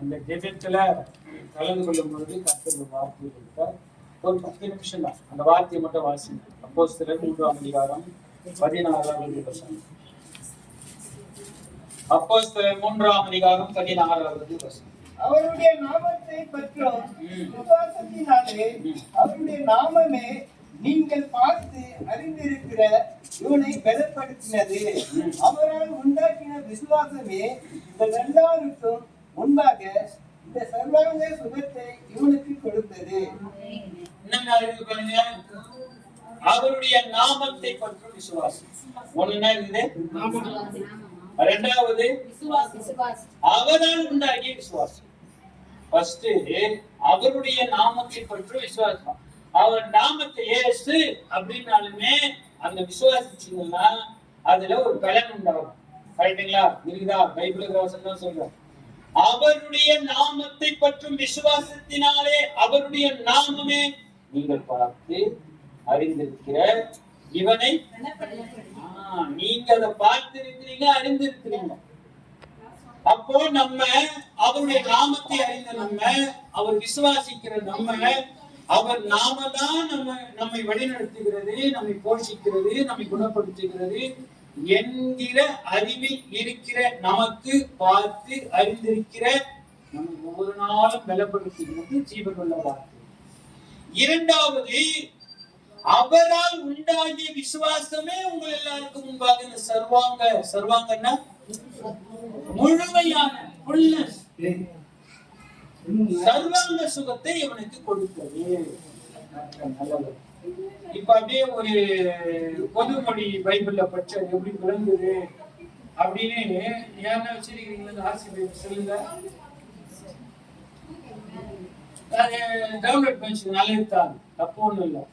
அந்த ஜெபத்துல கலந்து கொள்ளும் பொழுது கர்த்தர் ஒரு வார்த்தை கொடுத்தார். ஒரு 10 நிமிஷம் தான் அந்த வார்த்தையை மட்டும் வாசிங்க. அப்போஸ்தலர் 3ஆம் அதிகாரம் 16வது வசனம். அப்போஸ்தலர் 3ஆம் அதிகாரம் 16வது வசனம். அவருடைய நாமத்தை பற்றும் விசுவாசத்தினாலே அவருடைய நாமமே நீங்கள் பார்த்து அறிந்திருக்கிற இவனை பலப்படுத்தினது. அவரால் உண்டாக்கின விசுவாசமே இந்த எல்லாருக்கும் முன்பாக இந்த சர்வாங்க சுகத்தை இவனுக்கு கொடுத்தது. அவருடைய நாமத்தை பற்றும் விசுவாசம். ஒண்ணுன்னா இது, இரண்டாவது அவரால் உண்டாகிய விசுவாசம். ஃபர்ஸ்ட் அவருடைய நாமத்தை பற்றும் விசுவாசம். அவர் நாமத்தை இயேசு அப்படின்னாலுமே அந்த விசுவாசிச்சீங்கன்னா அதுல ஒரு பலன் உண்டாகும். கரெக்டுங்களா? இருக்குதா? பைபிள் வசனம் தான் சொல்றோம். அவருடைய நாமத்தை பற்றும் விசுவாசத்தினாலே அவருடைய நாமமே நீங்கள் பார்த்து அறிந்திருக்கிற இவனை நீங்க அதை பார்த்திருக்கிறீங்க, அறிந்திருக்கிறீங்க. அப்போ நம்ம அவருடைய நாமத்தை அறிந்த நம்ம, அவர் விசுவாசிக்கிற நம்ம, அவர் நாம தான் நம்மை வழிநடத்துகிறது, நம்மை போஷிக்கிறது, நம்மை குணப்படுத்துகிறது என்கிற அறிவில் இருக்கிற நமக்கு பார்த்து அறிந்திருக்கிற நம்ம ஒவ்வொரு நாளும் பலப்படுத்துகிறது ஜீவனுள்ள வார்த்தை. இரண்டாவது, அவரால் உண்டாகிய விசுவாசமே உங்கள் எல்லாருக்கும் முன்பாக சர்வாங்கன்னா முழுமையான சர்வாங்க சுகத்தை இவனுக்கு கொடுத்தது. இப்ப அப்படியே ஒரு பொதுமொழி பைபிள்ல பட்ச எப்படி விளங்குது அப்படின்னு யாருன்னா வச்சிருக்கீங்களா? ஆசிரியர் சொல்லுங்க. டவுன்லோட் பண்ணி நல்லதுதான், தப்பு ஒண்ணும் இல்லை.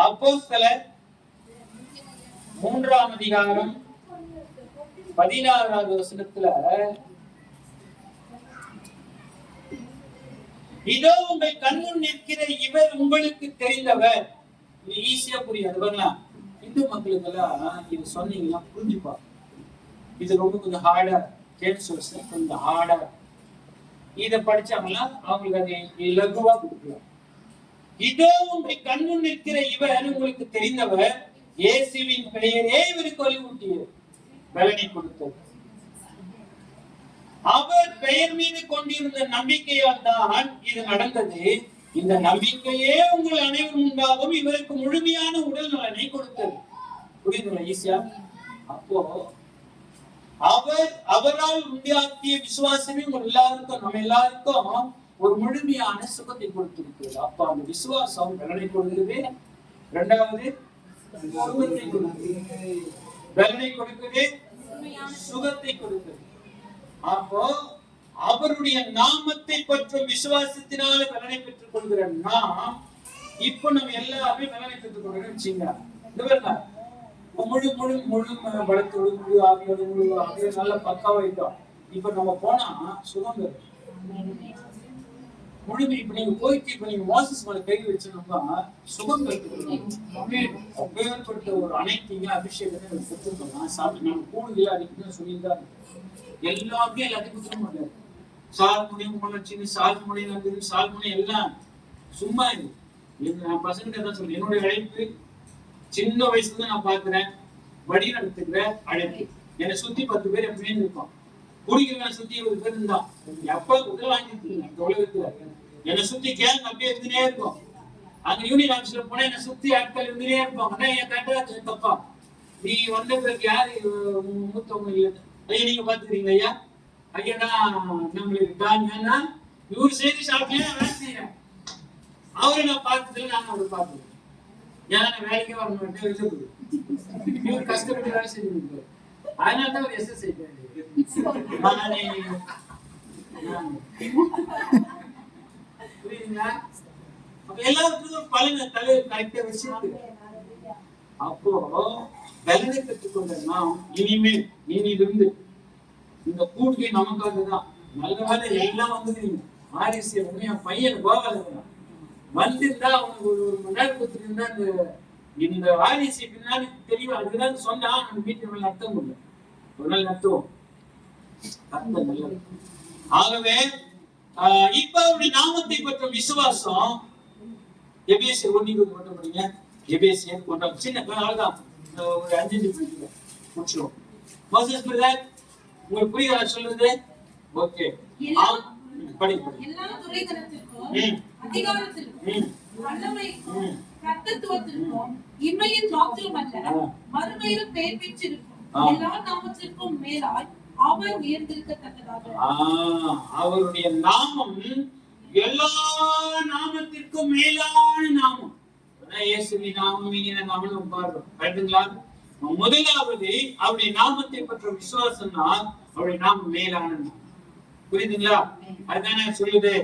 அப்போஸ்தலர் 3ஆம் அதிகாரம் 16வது வசனத்துல, இதோ உங்கள் கண்முன் நிற்கிற இவர் உங்களுக்கு தெரிந்தவர். இது ஈஸியா புரியாது. இந்து மக்களுக்கு எல்லாம் இது சொன்னீங்கன்னா புரிஞ்சுப்பா. இது ரொம்ப கொஞ்சம் ஹார்டா, கொஞ்சம் ஹார்டா. இத படிச்சாங்கன்னா அவங்களுக்கு அது இலகுவா கொடுக்கலாம். இதோ உங்கள் கண்முன் நிற்கிற இவர் உங்களுக்கு தெரிந்தவர், இயேசுவின் பெயரே இவருக்கு வலியூட்டியது, பலனை கொடுத்தது. அவர் பெயர் மீது கொண்டிருந்த நம்பிக்கையால் தான் இது நடந்தது. இந்த நம்பிக்கையே உங்கள் அனைவரும் முன்பாகவும் இவருக்கு முழுமையான உடல் நலனை கொடுத்தது. புரியுதுங்களா? ஈஸியா. அப்போ அவரால் உண்டாக்கிய விசுவாசமே உங்கள் எல்லாருக்கும், நம்ம எல்லாருக்கும் ஒரு முழுமையான சுகத்தை கொடுத்திருக்கிறது. அப்ப அந்த விசுவாசம் பலனை கொடுக்குது. இரண்டாவது சுகத்தை கொடுக்குது, பலனை கொடுக்குது, சுகத்தை கொடுக்குது. அப்போ அவருடைய நாமத்தை பற்றும் விசுவாசத்தினால பலனை பெற்றுக் கொள்கிற நாம் இப்ப நம்ம எல்லாருமே பலனை பெற்றுக் கொள்கிறோம் வச்சுங்க. முழு முழு முழு பலத்தோடு, முழு ஆவியோடு, முழு ஆவியோடு நல்ல பக்காவாயிட்டோம். இப்ப நம்ம போனா சுகம் முழுமை. இப்ப நீங்க போயிட்டு இப்ப நீங்க மோசஸ் மேல கை வச்சோம்னா சுகம் அப்பேற்பட்ட ஒரு அனைத்தீங்க அபிஷேகத்தை கொடுத்துருக்கோம்னா சாப்பிட்டு நம்ம கூடுதலா அடிக்கணும்னு சொல்லியிருந்தாரு. எல்லாமே எல்லாத்தையும் கொடுத்துட மாட்டாரு. சால்முனையும் முன்னச்சின்னு சால்முனையும் வந்தது, சால்முனை எல்லாம் சும்மா இது. நான் பசங்கிட்ட தான் சொல்றேன், என்னுடைய அழைப்பு சின்ன வயசுல நான் பாக்குறேன், வழி நடத்துக்கிற அழைப்பு. என்னை சுத்தி 10 பேர் எப்பவுமே இருப்பான். குடிக்கிறவனை சுத்தி 20 பேர் இருந்தான். எப்ப உதவி வாங்கிட்டு இந்த உலகத்துல என்னை சுத்தி கேங் அப்படியே இருந்துனே இருக்கும். அங்க யூனியன் ஆபீஸ்ல போனா என்னை சுத்தி ஆட்கள் இருந்துனே இருப்பாங்க. ஆனா என் கரெக்டா தப்பா நீ வந்த பிறகு யாரு மூத்தவங்க இல்லை. ஐயா நீங்க பாத்துக்கிறீங்க ஐயா, ஐயா நம்மளுக்கு தாங்கன்னா இவரு செய்தி சாப்பிட்டேன் வேலை செய்யறேன். அவரை நான் பார்த்ததுல நான் அவரை பார்த்தேன். ஏன்னா வேலைக்கே வர மாட்டேன், இவர் கஷ்டப்பட்டு வேலை செஞ்சு. அதனாலதான் ஒரு எஸ்எஸ்ஐ புரியுதுங்களா? அப்ப எல்லாருக்கும் பலனை தலை கரெக்டா வச்சிருக்கு. அப்போ பலனை பெற்றுக்கொண்ட நாம் இனிமேல் இனியிலிருந்து இந்த கூட்டை நமக்காக தான். நல்ல வேலை எல்லாம் வந்து ஆரிசி என் பையன் கோவால வந்திருந்தா அவனுக்கு ஒரு மணி நேரம் கொடுத்துருந்தா இந்த ஆரிசி பின்னாடி தெளிவா அதுதான் சொன்னா நம்ம வீட்டு மேல அர்த்தம் இல்லை. ஒரு நாள் நடத்துவோம். அந்த நல்லது ஆகவே இப்ப அவருடைய நாமத்தை பற்ற விசுவாசம் எபேசியர் 1:20 மட்டும் படிங்க. எபேசியர் 1 சின்ன அவ்வளவுதான், ஒரு 5 நிமிஷம் முடிச்சிடும். மோசஸ் பிரதர் உங்களுக்கு புரியுதா சொல்றது? ஓகே, படிங்க. எல்லா துரைத்தனத்திற்கும் அதிகாரத்திற்கும் வல்லமைக்கும் கர்த்தத்துவத்திற்கும் இம்மையின் மாத்திரமல்ல மறுமையிலும் பெயர் பெற்றிருக்கும் எல்லா நாமத்திற்கும் மேலாய் அவர் உயர்ந்திருக்கத்தக்கதாக. அவருடைய நாமம் எல்லா நாமத்திற்கும் மேலான நாமம். இயேசுவின் நாமம் இனிய நாமம் பாருங்க. கரெக்ட்டுங்களா? முதலாவது அவருடைய நாமத்தை பற்ற விசுவாசம்னா அவருடைய நாமம் மேலான நாமம். புரியுதுங்களா? அதுதானே சொல்லுது.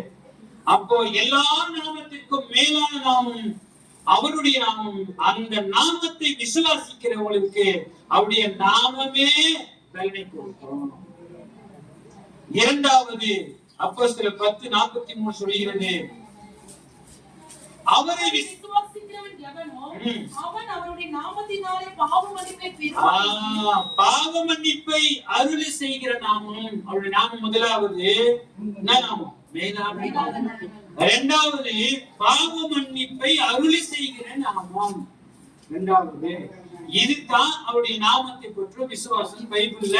அப்போ எல்லா நாமத்திற்கும் மேலான நாமம் அவருடைய நாமம். அந்த நாமத்தை விசுவாசிக்கிறவங்களுக்கு அவருடைய நாமமே பலனை கொடுக்கும். இரண்டாவது அப்போஸ்தலர் 10:43 சொல்கிறது, அவரை விசுவாசிக்கிறவன் எவனோ அவன் அவருடைய நாமத்தினாலே பாவ மன்னிப்பை பெறுவான். பாவ மன்னிப்பை அருளி செய்கிற நாமம் அவருடைய நாமம். முதலாவது என்ன நாமம்? மேலான நாமம். இரண்டாவது பாவ மன்னிப்பை அருளி செய்கிற நாமம். இரண்டாவது இதுதான் அவருடைய நாமத்தை பற்றி விசுவாசம் பைபிள்ல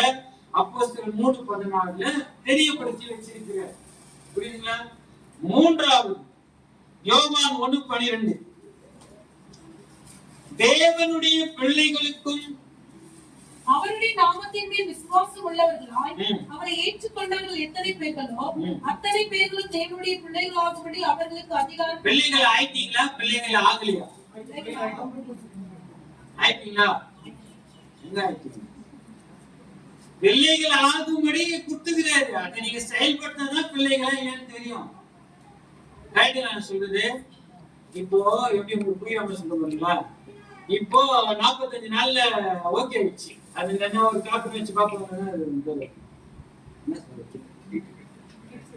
அப்போஸ்தலர் 3:14 தெரியப்படுத்தி வச்சிருக்கிறார். புரியுதுங்களா? மூன்றாவது யோவான் 1:12 தேவனுடைய பிள்ளைகளுக்கும் அவருடைய நாமத்தின் மேல் விசுவாசம் உள்ளவர்களாய் அவரை ஏற்றுக்கொண்டவர்கள் எத்தனை பேர்களோ அத்தனை பேர்களும் தேவனுடைய பிள்ளைகளாகும்படி அவர்களுக்கு அதிகாரம். பிள்ளைகள் ஆயிட்டீங்களா? பிள்ளைகள் ஆகலையா? ஆயிட்டீங்களா? எங்க ஆயிட்டீங்க? பிள்ளைகள் ஆகும்படி குத்துகிறாரு. அதை நீங்க செயல்படுத்தாதான் பிள்ளைகளா இல்லைன்னு தெரியும். நான் சொல்றது இப்போ எப்படி உங்களுக்கு புரியாம சொல்லுங்களா? இப்போ 45 நாள்ல ஓகே ஆயிடுச்சு. அது என்ன ஒரு காப்பி வச்சு பாப்பாங்க.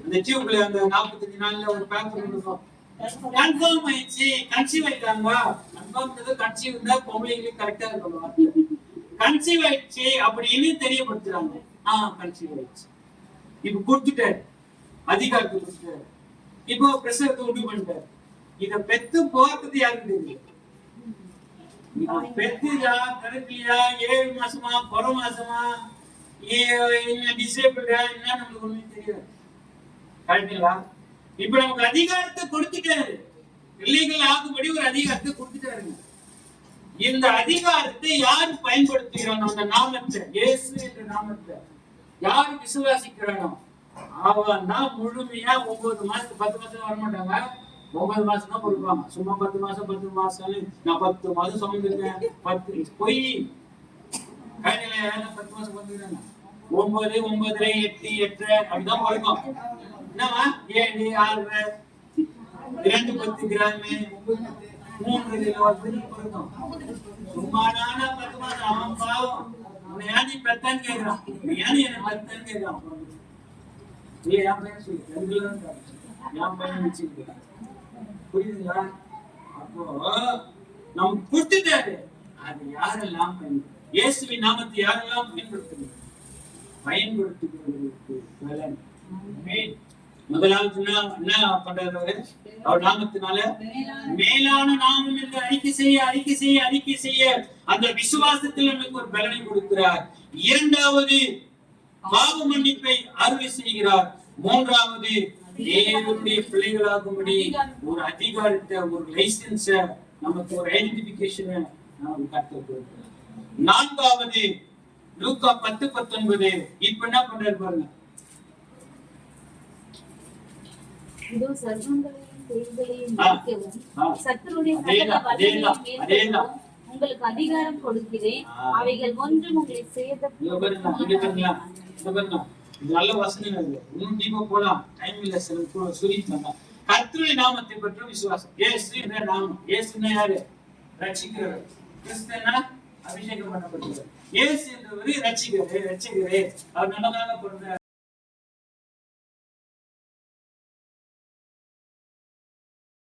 அந்த டியூப்ல அந்த 45 நாள்ல ஒரு பேப்பர் இருக்கும். கன்ஃபார்ம் ஆயிடுச்சு, கன்சீவ் ஆயிட்டாங்க. கன்ஃபார்ம் கன்சீவ் இருந்தா பொம்பளைங்களுக்கு கரெக்டா இருக்கும். கன்சீவ் ஆயிடுச்சு அப்படின்னு தெரியப்படுத்துறாங்க. கன்சீவ் ஆயிடுச்சு. இப்ப கொடுத்துட்டாரு, அதிகாரத்தை கொடுத்துட்டாரு. இப்போ பிரசவத்தை உண்டு பண்ணிட்டாரு. இத பெத்து போறது யாருக்கு தெரியும்? பெத்துதா கரெக்ட்லியா 7 மாசமா பிற மாசமா டிசேபிளா என்ன நமக்கு ஒண்ணும் தெரியாது. கரெக்டுங்களா? இப்ப நமக்கு அதிகாரத்தை கொடுத்துட்டாரு. பிள்ளைகள் ஆகும்படி ஒரு அதிகாரத்தை கொடுத்துட்டாருங்க. இந்த அதிகாரத்தை யார் பயன்படுத்துகிறானோ அந்த நாமத்தை, இயேசு என்ற நாமத்தை யார் விசுவாசிக்கிறானோ அவன் தான் முழுமையா 9 மாசம் 10 மாசம் வரமாட்டாங்க. 9 மாசம் தான் கொடுப்பாங்க. சும்மா 10 மாசம் நான் 10 மாசம் சுமந்துருக்கேன். 10 பொய். 10 மாசம் வந்துருக்காங்க. 9, 9, 8, 8 அப்படிதான் பிறக்கும். என்னவா 7, 6, 2 10 கிராமு 3 கிலோ பிறக்கும். சும்மா நானா 10 மாசம் அவன் பாவம். உன்னை ஏன் நீ பெத்தான்னு கேட்கிறான். ஏன் என்ன பெத்தான்னு கேட்கிறான். புரியுதுங்களா? அப்போ நம்ம கொடுத்துட்டாரு. அது யாரெல்லாம் இயேசுவின் நாமத்தை யாரெல்லாம் பயன்படுத்துகிறவர்களுக்கு பலன். முதலாவது என்ன பண்றாரு? அவர் நாமத்தினால மேலான நாமம் என்று அறிக்கை செய்ய அந்த விசுவாசத்தில் நமக்கு ஒரு பலனை கொடுக்கிறார். இரண்டாவது பாவ மன்னிப்பை அருளி செய்கிறார். மூன்றாவது தேவனுடைய பிள்ளைகளாகும்படி ஒரு அதிகாரத்தை, ஒரு லைசன்ஸ, நமக்கு ஒரு ஐடென்டிபிகேஷனை நமக்கு கற்றுக் கொடுக்கிறார். நான்காவது லூக்கா 10:19 இப்ப என்ன பண்றாரு பாருங்க. இதோ சர்வங்களையும் தேவர்களையும் மிதிக்கவும் சத்துருடைய சகல வல்லமையையும் மேற்கொள்ளவும் உங்களுக்கு அதிகாரம் கொடுக்கிறேன். அவைகள் ஒன்றும் உங்களை நல்ல வசனங்கள். இன்னும் டீப்பா போலாம், டைம் இல்ல. சொல்லிட்டாங்க கர்த்தருடைய நாமத்தை பற்றி விசுவாசம். இயேசு என்ற நாமம். இயேசுன்னா யாரு? ரட்சிக்கிறவர். கிறிஸ்துனா அபிஷேகம் பண்ணப்பட்டவர். இயேசு என்றவர் ரட்சிக்கிறே. அவர் நல்லதாக பிறந்தார்.